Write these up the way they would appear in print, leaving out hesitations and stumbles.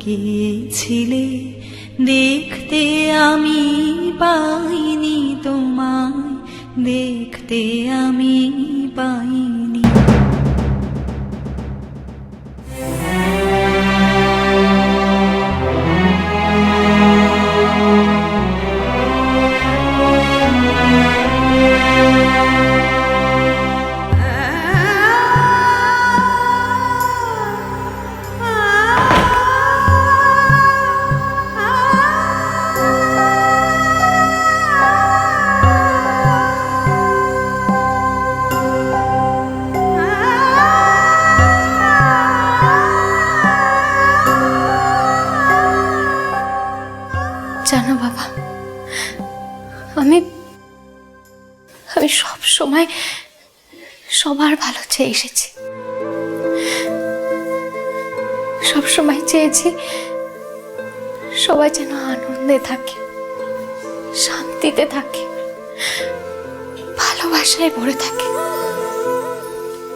কে ছিলে দেখতে আমি পাইনি তোমায়, দেখতে আমি পাইনি। জানো বাবা, আমি সব সময় সবার ভালো চেয়ে এসেছি। সব সময় চেয়েছি সবাই যেন আনন্দে থাকে, শান্তিতে থাকে, ভালোবাসায় ভরে থাকে।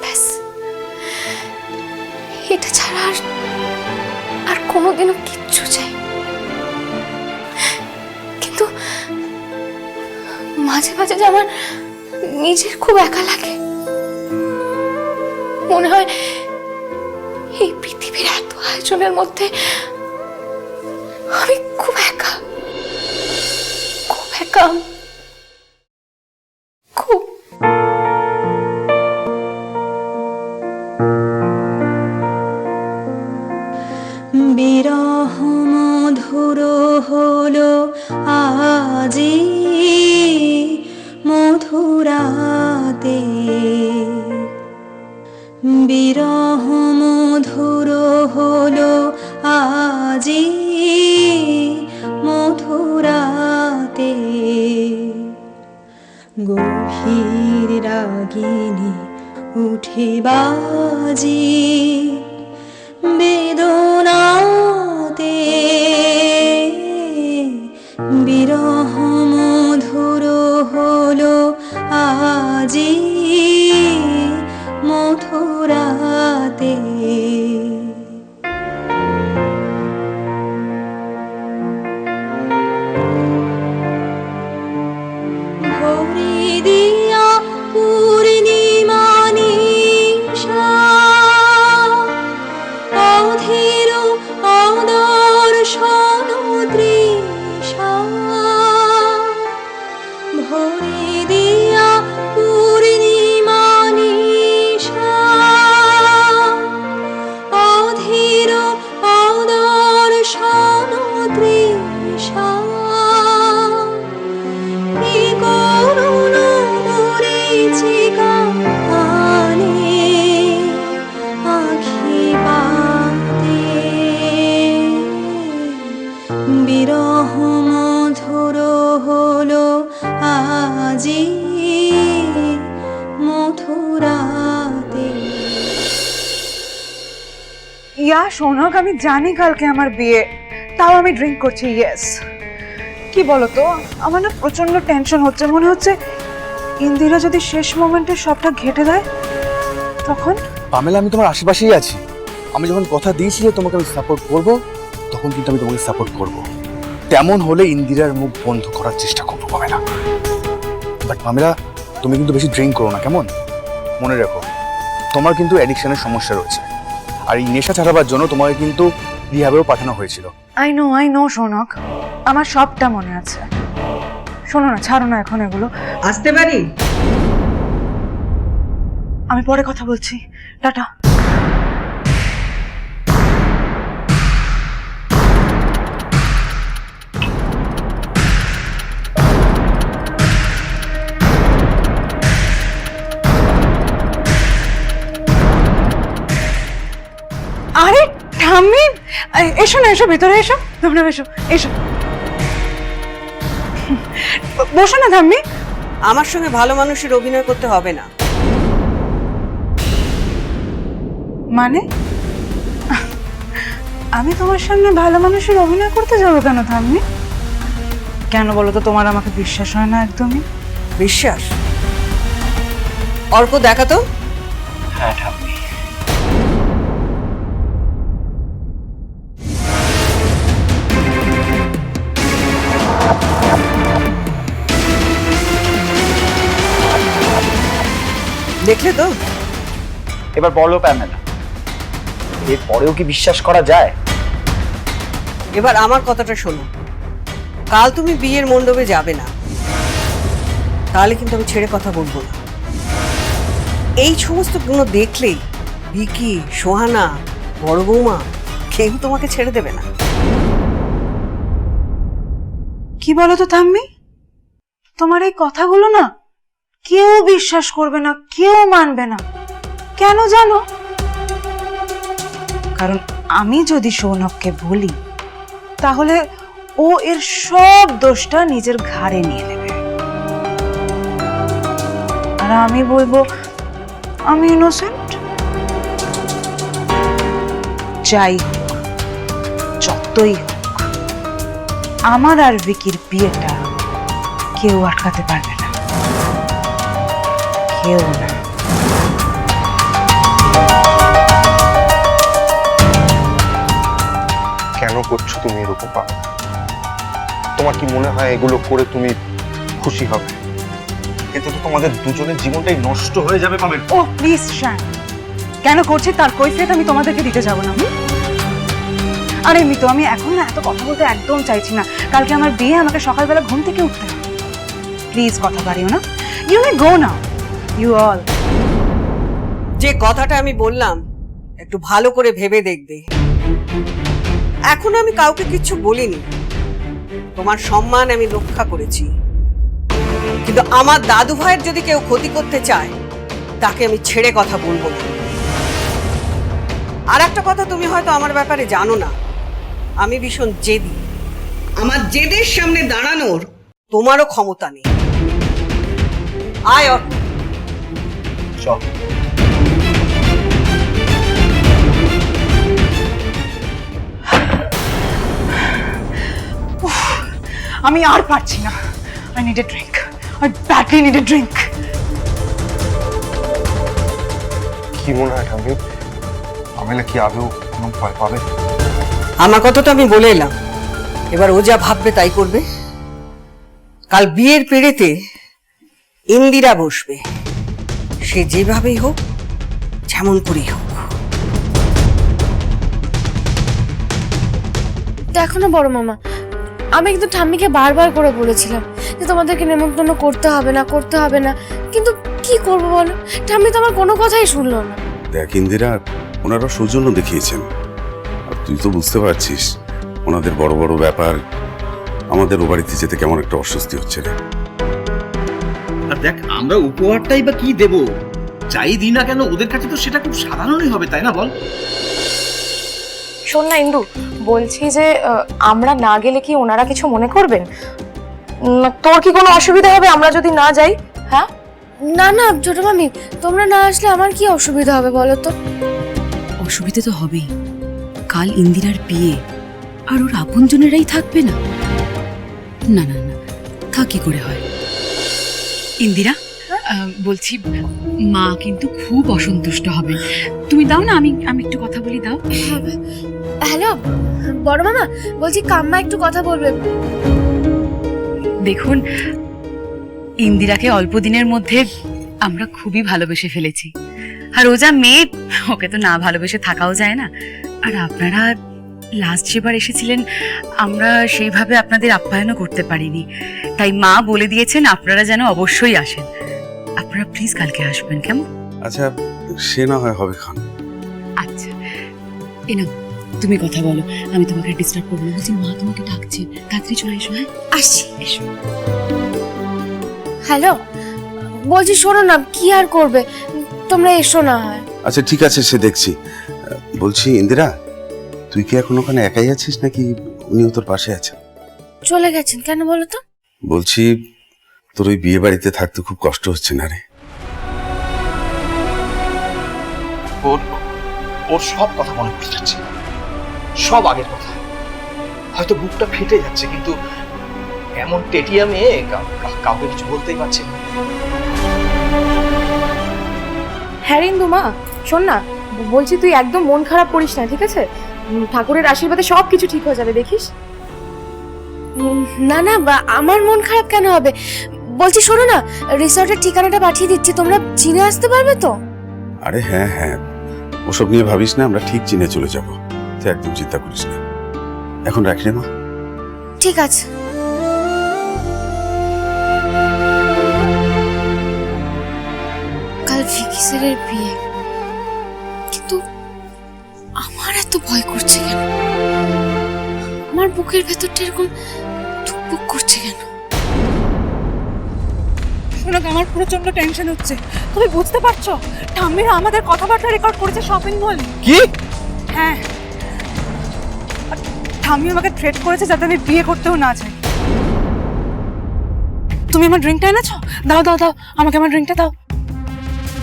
ব্যাস, এটা ছাড়া আর কোনোদিনও কিচ্ছু চাই। কিন্তু মাঝে মাঝে যে আমার নিজের খুব একা লাগে। মনে হয় এই পৃথিবীর এত আয়োজনের মধ্যে আমি খুব একা, খুব একা, খুব। বিরহ মধুর হলো আজি মধুরাতে, বিরহ মধুর হলো আজি মধুরাতে। গভীর রাগিনী উঠে বাজি বেদনাতে, বিরহ মধুর হলো আজি মধুরাতে। ভরি দিয়া পূর্ণিমা নিশা, অধীর অদর্শন তৃষা। ভরি দিয়া পূর্ণিমা নিশা, অধীর অদর্শন তৃষা। কি করুণ মরীচিকা আনে আখি পাতে, বিরহ মধুর হলো আজি মথুরাতে। ইয়া শোনক, আমি জানি কালকে আমার বিয়ে, তাও আমি ড্রিঙ্ক করছি। ইয়েস, কি বলতো, আমার না প্রচন্ড টেনশন হচ্ছে। মনে হচ্ছে ইন্দিরা যদি শেষ মোমেন্টে সবটা ঘেটে দেয় তখন। পামেলা, আমি তোমার আশেপাশেই আছি। আমি যখন কথা দিয়েছি যে তোমাকে আমি সাপোর্ট করব, তখন কিন্তু আমি তোমাকে সাপোর্ট করব। তেমন হলে ইন্দিরার মুখ বন্ধ করার চেষ্টা করবো পামেলা। বাট পামেলা, তুমি কিন্তু বেশি ড্রিঙ্ক করো না, কেমন? মনে রেখো, তোমার কিন্তু অ্যাডিকশনের সমস্যা রয়েছে, আর এই নেশা ছাড়াবার জন্য তোমাকে কিন্তু রিহাবেও পাঠানো হয়েছিল। আই নো শোনক, আমার সবটা মনে আছে। শোনো না, ছাড়ো না এখন এগুলো। আসতে পারি? আমি পরে কথা বলছি, টাটা। আরে ঠাম্মি, এসো না, এসো ভেতরে, এসো তোমরা, এসো এসো, বসো না ঠাম্মি। আমার সঙ্গে ভালো মানুষের অভিনয় করতে হবে না। মানে আমি তোমার সামনে ভালো মানুষের অভিনয় করতে যাবো কেন ঠাম্মি? কেন বলো তো, তোমার আমাকে বিশ্বাস হয় না একদমই? বিশ্বাস? অর্ক, দেখা তো। হ্যাঁ ঠাম্মি। দেখলে তো? এবার বলো প্যামেলা, এর পরেও কি বিশ্বাস করা যায়? এবার আমার কথাটা শোনো, কাল তুমি বিয়ের মণ্ডপে যাবে না, তাহলে কিন্তু আমি ছেড়ে কথা বলবো না। এই সমস্ত গুণ দেখলেই ভিকি, সোহানা, বড় বৌমা কেউ তোমাকে ছেড়ে দেবে না। কি বলো তো ঠাম্মি, তোমার এই কথাগুলো না কেউ বিশ্বাস করবে না, কেউ মানবে না। কেন জানো? কারণ আমি যদি সৌনককে বলি তাহলে ও এর সব দোষটা নিজের ঘাড়ে নিয়ে নেবে, আর আমি বলবো আমি ইনোসেন্ট। যাই হোক, যতই হোক, আমার আর ভিকির বিয়েটা কেউ আটকাতে পারবে না, কেউ না। কেন করছো তুমি এরকম পাগল? তোমার কি মনে হয় এগুলো করে তুমি খুশি হবে? এতে তো তোমাদের দুজনের জীবনটাই নষ্ট হয়ে যাবে পাবেন। ও প্লিজ শ্যাম, কেন করছি তার কৈফিয়ত আমি তোমাদেরকে দিতে যাবো না। আর এমনি তো আমি এখন না এত কথা বলতে একদম চাইছি না। কালকে আমার বিয়ে, আমাকে সকালবেলা ঘুম থেকে উঠতে হবে। প্লিজ কথা বাড়িও না। You may go now, you all. যে কথাটা আমি বললাম একটু ভালো করে ভেবে দেখবে। এখন আমি কাউকে কিচ্ছু বলিনি, তোমার সম্মান আমি রক্ষা করেছি, কিন্তু আমার দাদু ভাইয়ের যদি কেউ ক্ষতি করতে চায় তাকে আমি ছেড়ে কথা বলবো না। আর একটা কথা তুমি হয়তো আমার ব্যাপারে জানো না, আমি ভীষণ জেদি। আমার জেদের সামনে দাঁড়ানোর তোমারও ক্ষমতা নেই। আয় অর্ক। চল। আমি আর পারছি না। I need a drink, I badly need a drink. কি মনে হয় ঠাম্মি, পামেলা কি আদৌ কোনো ভয় পাবে? আমার কথা তো আমি বলে এলাম, এবার ও যা ভাববে তাই করবে। কাল বিয়ের পেড়েতে ইন্দিরা বসবে, সে যেভাবেই হোক, যেমন করেই হোক। দেখো না বড় মামা, আমি কিন্তু ঠাম্মিকে বারবার করে বলেছিলাম যে তোমাদেরকে নেমন্তন্ন করতে হবে না, করতে হবে না, কিন্তু কি করবো বলো, ঠাম্মি তো আমার কোনো কথাই শুনলো না। দেখ ইন্দিরা, ওনারা সৌজন্য দেখিয়েছেন, আর তুই তো বুঝতে পারছিস ওনাদের বড় বড় ব্যাপার, আমাদের ও বাড়িতে যেতে কেমন একটা অস্বস্তি হচ্ছে রে। আর দেখ, আমরা উপহারটাই বা কি দেব, যাই দিই না কেন ওদের কাছে তো সেটা খুব সাধারণই হবে, তাই না বল? শোন না ইন্দু, বলছি যে আমরা না গেলে কি ওনারা কিছু মনে করবেন? তোর কি কোনো অসুবিধা হবে আমরা যদি না যাই? হ্যাঁ না না ছোট মামি, তোমরা না আসলে আমার কি অসুবিধা হবে বলো তো? অসুবিধা তো হবেই, কাল ইন্দিরার বিয়ে, আর ওর আপনজনেরাই থাকবে না। না না না, তা কি করে হয়? ইন্দিরা, বলছি মা কিন্তু খুব অসন্তুষ্ট হবে, তুমি দাও না, আমি একটু কথা বলি, দাও। হ্যালো বড় মামা, বলছি কাম্মা একটু কথা বলবে। দেখুন, ইন্দিরাকে অল্প দিনের মধ্যে আমরা খুবই ভালোবেসে ফেলেছি, আর ও যা মেয়ে, ওকে তো না ভালোবেসে থাকাও যায় না। আর আপনারা লাস্ট যেবার এসেছিলেন আমরা সেইভাবে আপনাদের আপ্যায়নও করতে পারিনি, তাই মা বলে দিয়েছেন আপনারা যেন অবশ্যই আসেন। আপনারা প্লিজ কালকে আসবেন, কেমন? আচ্ছা, সে না হয় হবে খান। আচ্ছা এনা, তুমি কথা বলো, আমি তোমাকে ডিস্টার্ব করবো না। বলছি মা তোমাকে ডাকছে, তাড়াতাড়ি চলে এসো। হ্যাঁ আসছি, এসো। হ্যালো বলছি, শোনো না, কি আর করবে, তোমরা এসো না হয়। আচ্ছা ঠিক আছে, সে দেখছি। বলছি ইন্দিরা, তুই কি এখন ওখানে একাই আছিস নাকি উনিও তোর পাশে আছেন? চলে গেছেন কেন বলো তো? বলছি তোর ওই বিয়ে বাড়িতে থাকতে খুব কষ্ট হচ্ছে না রে? ওর ওর সব কথা মনে পড়ে যাচ্ছে, সব আগের কথা। হয়তো বুকটা ফেটে যাচ্ছে, কিন্তু এমন টেটিয়া মেয়ে কাউকে কিছু বলতেই পারছে না। হ্যাঁ রিন্দু মা, শোন না, বলছি তুই একদম মন খারাপ করিস না, ঠিক আছে? ঠাকুরের আশীর্বাদে সব কিছু ঠিক হয়ে যাবে, দেখিস। না না, আমার মন খারাপ কেন হবে? বলছি শোনো না, রিসর্টের ঠিকানাটা পাঠিয়ে দিচ্ছি, তোমরা চিনে আসতে পারবে তো? আরে হ্যাঁ হ্যাঁ, ওসব নিয়ে ভাবিস না, আমরা ঠিক চিনে চলে যাব, তুই একদম চিন্তা করিস না। এখন রাখি রে মা। ঠিক আছে। কাল ভিকি স্যারের বিয়ে, কিন্তু আমার এত ভয় করছে কেন? আমার বুকের ভেতরটা এরকম ধুকপুক করছে কেন? শোনো, আমার প্রচন্ড টেনশন হচ্ছে। তুমি বুঝতে পারছো, ঠাম্মিরা আমাদের কথাবার্তা রেকর্ড করেছে শপিং মলে। কি? হ্যাঁ, আর ঠাম্মি আমাকে থ্রেট করেছে যাতে আমি বিয়ে করতেও না চাই। তুমি আমার ড্রিঙ্কটা এনেছো? দাও দাও দাও, আমাকে আমার ড্রিঙ্কটা দাও।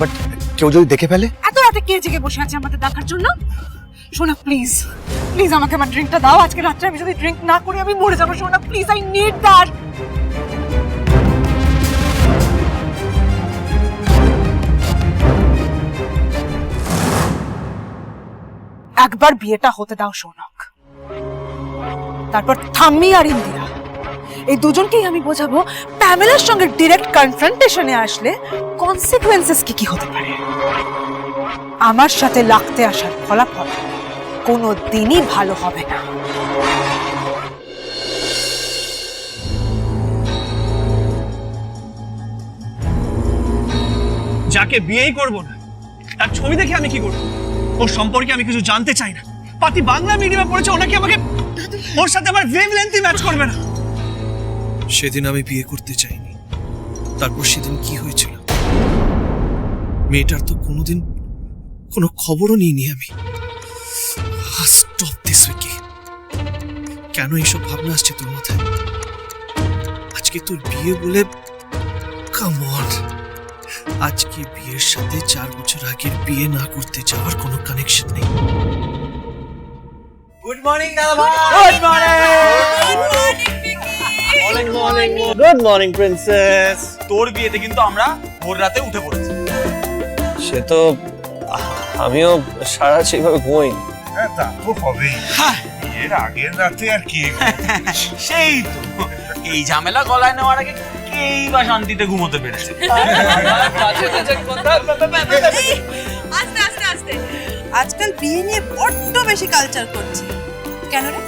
বাট কেউ যদি দেখে ফেলে? এত রাতে কে জেগে বসে আছে আমাদের দেখার জন্য? সোনা প্লিজ প্লিজ আমাকে আমার ড্রিঙ্কটা দাও। আজকে রাত্রে আমি যদি ড্রিঙ্ক না করি আমি মরে যাবো। সোনা প্লিজ, আই নিড দ্যাট। একবার বিয়েটা হতে দাও সৌনক, তারপর ঠাম্মি আর ইন্দিরা এই দুজনকেই আমি বোঝাবো প্যামেলার সঙ্গে ডিরেক্ট কনফ্রন্টেশনে আসলে কনসিকুয়েন্সেস কি কি হতে পারে। আমার সাথে লাগতে আসার ফলাফল কোনো দিনই ভালো হবে না। যাকে বিয়েই করব না, তার ছবি দেখে আমি কি করব? ওর সম্পর্কে আমি কিছু জানতে চাই না। পাতি বাংলা মিডিয়ামে পড়েছে, ওনাকে আমাকে, ওর সাথে আমার ওয়েভলেন্থই ম্যাচ করবে না। সেদিন আমি বিয়ে করতে চাইনি, তারপর সেদিন কি হয়েছিল মেয়েটার তো কোনোদিন কোনো খবরও নিইনি আমি। স্টপ দিস উইকি, কেন এইসব ভাবনা আসছে তোর মাথায়? আজকে তোর বিয়ে বলে, কাম অন, আজকে বিয়ের সাথে 4 বছর আগের বিয়ে না করতে যাওয়ার কোনো কানেকশন নেই। গুড মর্নিং দাদা ভাই। Good morning. Good morning princess. তোর বিয়েতে কিন্তু আমরা ভোর রাতে উঠে পড়েছি। সে তো আমিও সারা সেইভাবে ঘুমাইনি। হ্যাঁ, তা তো হবেই। বিয়ের আগের রাতে আর কি। সেই তো, এই ঝামেলা গলায় নেওয়ার আগে কেই বা শান্তিতে ঘুমোতে পেরেছে। আস্তে আস্তে আস্তে, আজকাল বিয়ে নিয়ে বড্ড বেশি কালচার করছে কেন রে?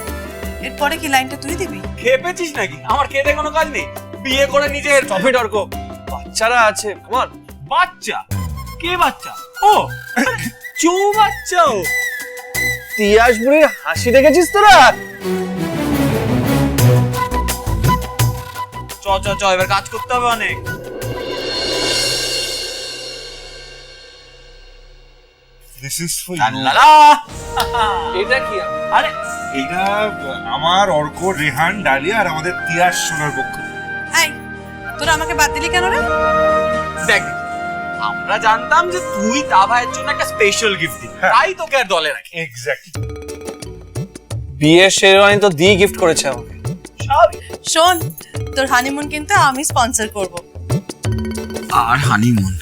এরপরে কি লাইনটা তুই দিবি? খেপেছিস নাকি? আমার খেতে কোনো কাজ নেই। বিয়ে করে নিজের টফি টর্ক, বাচ্চারা আছে, কমান। বাচ্চা? কে বাচ্চা? ও চৌ বাচ্চা। ও তিয়াস বুড়ির হাসি দেখেছিস তোরা? চ চ চ, এবার কাজ করতে হবে অনেক। দিস ইজ ফর লালা। এটা কি? আরে এটা আমার অর্ক, রেহান, ডালিয়া আর আমাদের তিয়াস সোনার পক্ষ। এই তোরা আমাকে বাদ দিলি কেন রে? দেখ, আমরা জানতাম যে তুই তা ভাইয়ের জন্য একটা স্পেশাল গিফট দিবি, তাই তোকে আর দলে রাখি। এক্স্যাক্টলি। বিয়ের শেরওয়ানি তো দি গিফট করেছে আমাকে। শোন, তোর হানিমুন কিন্তু আমি স্পন্সর করব। আর হানিমুন?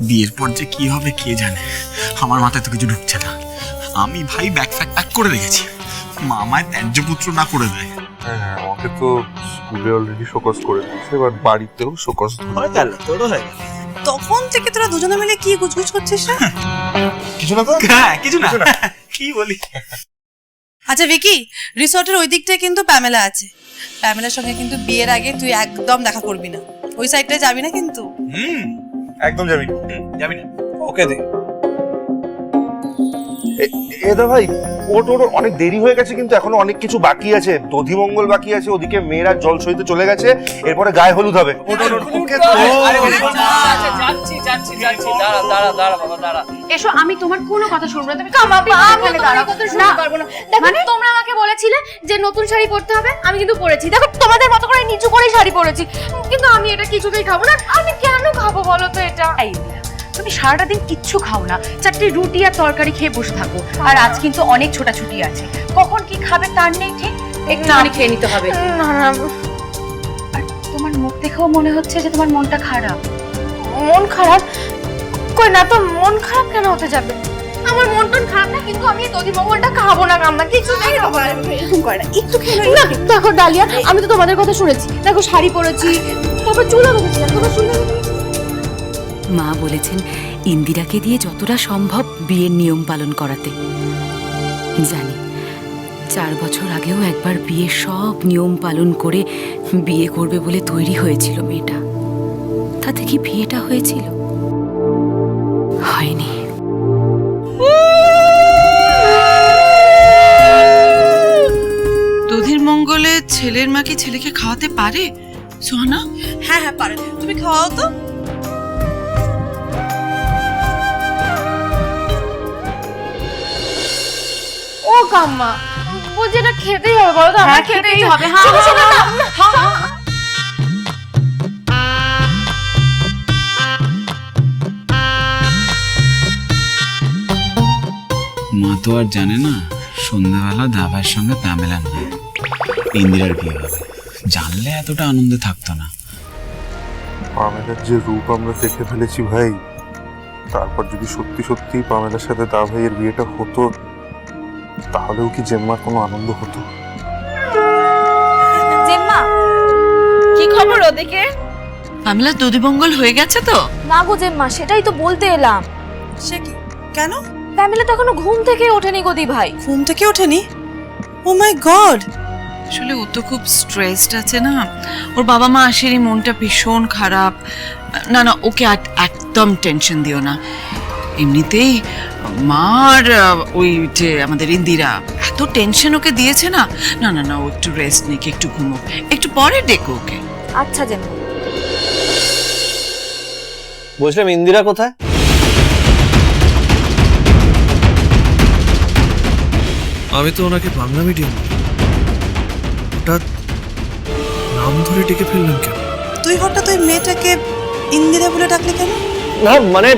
বিয়ের পর যে কি হবে কে জানে। আমার মাথায় তো কিছু ঢুকছে না। আমি ভাই ব্যাগ ফ্যাগ প্যাক করে রেখেছি, মামায় ত্যায্যপুত্র না করে দেয়। হ্যাঁ, আমাকে তো স্কুলে অলরেডি শোকজ করে দিয়েছে, এবার বাড়িতেও শোকজ হয়ে গেল, তোরও হয়ে গেল। তখন থেকে তোরা দুজনে মিলে কি গুজগুজ করছিস না? কিছু না তো? হ্যাঁ, কিছু না। কি বলি? আচ্ছা ভিকি, রিসর্টের ওই দিকটায় কিন্তু প্যামেলা আছে। প্যামেলার সঙ্গে কিন্তু বিয়ের আগে তুই একদম দেখা করবি না। ওই সাইডটায় যাবি না কিন্তু। একদম যাবি না। যাবি না? ওকে দে। এদা ভাই, ওর অনেক দেরি হয়ে গেছে, কিন্তু এখনো অনেক কিছু বাকি আছে। দধিমঙ্গল বাকি আছে, ওদিকে মেয়েরা জল সইতে চলে গেছে, এরপরে গায়ে হলুদ হবে। এসো, আমি তোমার কোনো কথা শুনবো না। তুমি কামাবে এখানে দাঁড়াও। না পারবো না। মানে তোমরা আমাকে বলেছিলে যে নতুন শাড়ি পরতে হবে, আমি কিন্তু পরেছি। দেখো তোমাদের মতো করে নিচু করে শাড়ি পরেছি, কিন্তু আমি এটা কিছুতেই খাবো না। আমি কেন খাবো বলো তো এটা? এই তুমি সারাটা দিন কিচ্ছু খাও না, 4টে রুটি আর তরকারি খেয়ে বসে থাকো। আর আজ কিন্তু অনেক ছোটাছুটি আছে, কখন কি খাবে তার নেই ঠিক, একটুখানি খেয়ে নিতে হবে। আর তোমার মুখ দেখেও মনে হচ্ছে যে তোমার মনটা খারাপ। মন খারাপ? কই না তো, মন খারাপ কেন হতে যাবে? আমার মন টন খারাপ না, কিন্তু আমি দধি মঙ্গলটা খাবো না কাম্মা, কিছু এরকম করে না, একটু খেয়ে না। দেখো ডালিয়া, আমি তো তোমাদের কথা শুনেছি, দেখো শাড়ি পরেছি, তারপর চুলও বেঁধেছিলাম, তোমার চুল মা বলেছেন ইন্দিরাকে দিয়ে যতটা সম্ভব বিয়ের নিয়ম পালন করাতে। জানি 4 বছর আগেও একবার বিয়ের সব নিয়ম পালন করে বিয়ে করবে বলে তৈরি হয়েছিল মেয়েটা। তাতে কি বিয়েটা হয়েছিল? হয়নি। দধির মঙ্গলে ছেলের মা কি ছেলেকে খাওয়াতে পারে সোহানা? হ্যাঁ হ্যাঁ পারে, তুমি খাওয়াও তো। ও কাম্মা, বলছি এটা খেতেই হবে, বলো তো? আমার খেতেই হবে। হ্যাঁ মা তো আর জানে না সন্ধ্যাবেলা দাভাইয়ের সঙ্গে প্যামেলা নয়, ইন্দিরার বিয়ে হবে। জানলে এতটা আনন্দে থাকতো না। পামেলার যে রূপ আমরা দেখে ফেলেছি ভাই, তারপর যদি সত্যি সত্যি পামেলার সাথে দা ভাইয়ের বিয়েটা হতো, তাহলেও কি জেম্মার কোনো আনন্দ হতো? জেম্মা, কি খবর ওদিকে? পামেলা দধি মঙ্গল হয়ে গেছে তো? না গো জেম্মা, সেটাই তো বলতে এলাম। সে কি, কেন? প্যামেলা তো এখনো ঘুম থেকে ওঠেনি গো দি ভাই। ঘুম থেকে ওঠেনি? ও মাই গড! আসলে ও তো খুব স্ট্রেসড আছে না, ওর বাবা মা আসেনি, মনটা ভীষণ খারাপ। না না, ওকে একদম টেনশন দিও না। এমনিতেই মার ওই যে আমাদের ইন্দিরা এত টেনশন ওকে দিয়েছে না। না না না, ও একটু রেস্ট নিক, একটু ঘুমোক, একটু পরে ডেকো ওকে। আচ্ছা জেম্মা। বলছিলাম ইন্দিরা কোথায়? আমি তো ওনাকে বাংলা মিডিয়াম, হঠাৎ নাম ধরে ডেকে ফেললাম কেন? তুই হঠাৎ ওই মেয়েটাকে ইন্দিরা বলে ডাকলি কেন? না মানে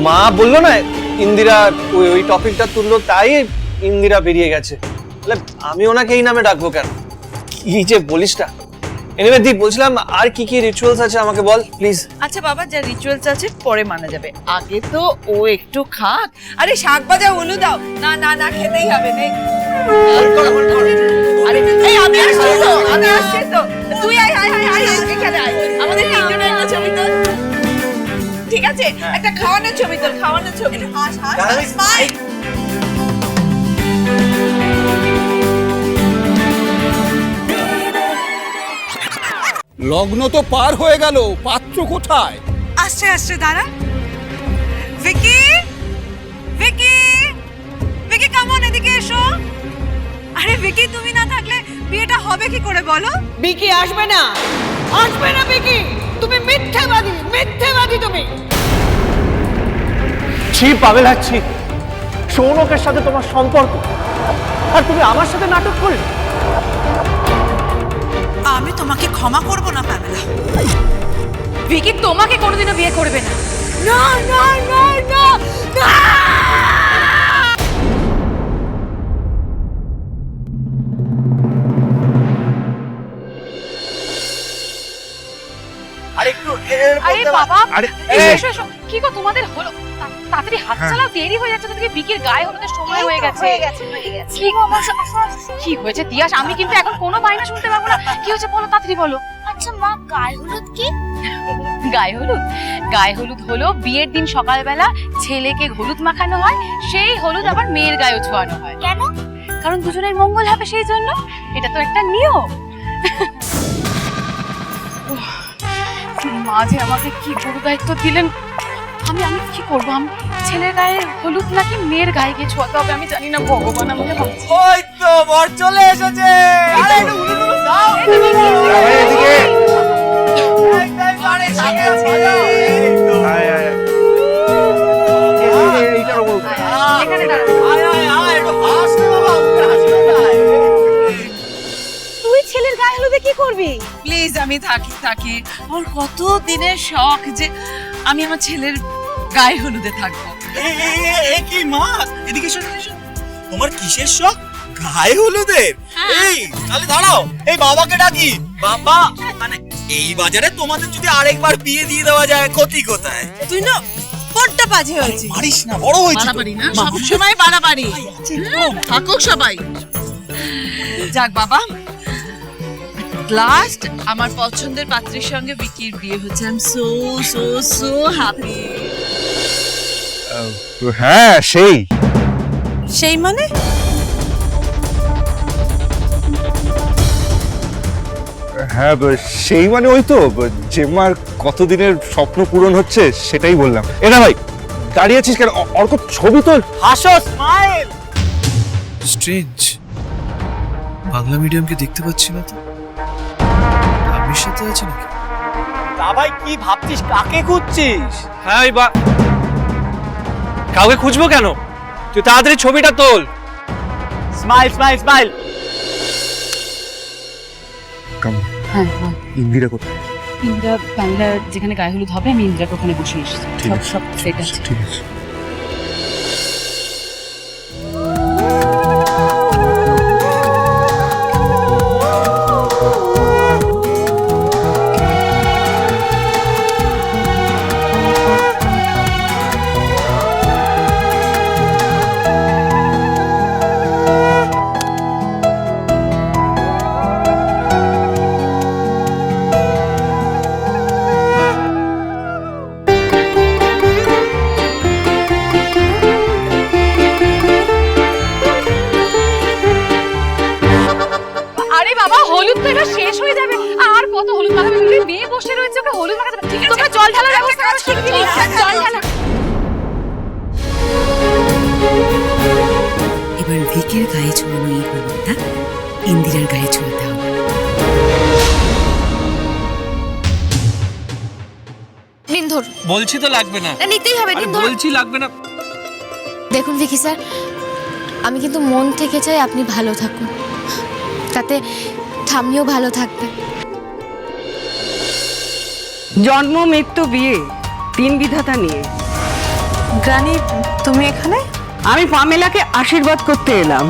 মা বললো না ইন্দিরা, ওই টপিকটা তুললো, তাই ইন্দিরা বেরিয়ে গেছে। আমি ওনাকে এই নামে ডাকবো কেন? কি যে বলিসটা। এনিওয়ে দীপ, বলছিলাম আর কি কি রিচুয়ালস আছে আমাকে বল প্লিজ। আচ্ছা বাবা, যা রিচুয়ালস আছে পরে মানা যাবে, আগে তো ও একটু খাক। আরে শাক ভাজা উলু দাও। না না না, খেতেই হবে। নে আরে এই আমি আসছি তো, তুই আয় আয় আয় আয় এখানে আয়, আমাদের তিনজনের একটা ছবি তোল। ঠিক আছে, একটা খাওয়ানোর ছবি তোল, খাওয়ানোর ছবি। হাস হাস স্মাইল। লগ্ন তো পার হয়ে গেল, পাত্র কোথায়? আসছে আসছে, দাঁড়া। ভিকি, ভিকি, ভিকি কাম অন, এদিকে এসো। আরে ভিকি, তুমি না থাকলে বিয়েটা হবে কি করে বলো? বিকি আসবে না, আসবে না বিকি। তুমি মিথ্যাবাদী, মিথ্যাবাদী তুমি। ছি পামেলা, ছি। সৌনকের সাথে তোমার সম্পর্ক, আর তুমি আমার সাথে নাটক করলে। আমি তোমাকে ক্ষমা করব না পামেলা। ভিকি তোমাকে কোনোদিনও বিয়ে করবে না। না না না না না। আরে বাবা, আরে এসো এসো। কি গো তোমাদের হলো? তাড়াতাড়ি হাত চালাও, দেরি হয়ে যাচ্ছে। তোদেরকে বিকির গায়ে হলুদের সময় হয়ে গেছে। কি গো আমার কি হয়েছে তিয়াস? আমি কিন্তু এখন কোনো বায়না শুনতে পাবো না। কি হয়েছে বলো, তাড়াতাড়ি বলো। আচ্ছা মা, গায়ে হলুদ কি? গায়ে হলুদ? গায়ে হলুদ হলো বিয়ের দিন সকালবেলা ছেলেকে হলুদ মাখানো হয়, সেই হলুদ আবার মেয়ের গায়েও ছোঁয়ানো হয়। কেন? কারণ দুজনের মঙ্গল হবে সেই জন্য। এটা তো একটা নিয়ম। মাঝে আমাকে কি গুরু দায়িত্ব দিলেন, আমি কি করবো? আমি ছেলের গায়ে হলুদ নাকি মেয়ের গায়ে গিয়ে ছোঁয়াতে হবে আমি জানি না। ভগবান আমাকে ওই তো বর চলে এসেছে। আরে একটু উলু টুলু দাও। এদিকে আরে সামনে সাজাও। এই তো আয় আয় এইটার উপর এখানে দাঁড়া। আয় আয় আয়, একটু হাস রে বাবা, হাস না। তুই ছেলের গায়ে হলুদে কি করবি? প্লিজ, আমি থাকি। আমার কত দিনের শখ যে আমি আমার ছেলের গায়ে হলুদে থাকবো। এ কি মা, এদিকে এসো, এসো। তোমার কিসের শখ? গায়ে হলুদের? এই তাহলে দাঁড়াও, এই বাবাকে ডাকি। বাবা, মানে এই বাজারে তোমাদের যদি আরেকবার বিয়ে দিয়ে দেওয়া যায়, ক্ষতি কোথায়? তুই না বড্ড বাজে হয়েছে। মারিস না, বড় হয়েছে তো। বাড়াবাড়ি না, সবসময় বাড়াবাড়ি। থাকুক সবাই। যাক বাবা, লাস্ট আমার পছন্দের পাত্রের সঙ্গে বিকির বিয়ে হচ্ছে। I am so so so happy. হ্যাঁ সেই সেই মানে? হ্যাঁ সেই মানে ওই তো জেম্মার কতদিনের স্বপ্ন পূরণ হচ্ছে সেটাই বললাম। না ভাই দাঁড়িয়ে আছিস কেন? অর্ক ছবি তোল। হাসো, স্মাইল। স্ট্রেঞ্জ, বাংলা মিডিয়ামকে দেখতে পাচ্ছি না তো। আমির সাথে আছে নাকি? তা ভাই কি ভাবছিস? কাকে খুঁজছিস? হ্যাঁ ওই কাউকে খুঁজবো কেন? তুই তাড়াতাড়ি ছবিটা তোল। Smile smile smile. হ্যাঁ বল। ইন্দিরা কোথায়? ইন্দিরা বাংলার যেখানে গায়ে হলুদ হবে আমি ইন্দিরাকে ওখানে বসিয়ে এসেছি। সব সেট আছে। ঠিক আছে। আরে বাবা, হলুদ তো এটা শেষ হয়ে যাবে। আর কত হলুদ মাখাবে? মেয়ে বসে রয়েছে, ওকে হলুদ মাখাতে হবে। ঠিক আছে, তোমরা জল ঢালার ব্যবস্থা করো। জল ঢালা। এবার ভিকের গায়ে ছড়ানো এই হলুদটা ইন্দিরার গায়ে ছড়াতে হবে। নিন ধর। বলছি তো লাগবে না। নিতেই হবে, নিন ধর। বলছি লাগবে না। দেখুন ভিকি স্যার, আমি কিন্তু মন থেকে চাই আপনি ভালো থাকুন, তাতে ঠাম্মিও ভালো থাকবে। জন্ম মৃত্যু বিয়ে 3 বিধাতা নিয়ে গ্রানি, তুমি এখানে? আমি পামেলাকে আশীর্বাদ করতে এলাম।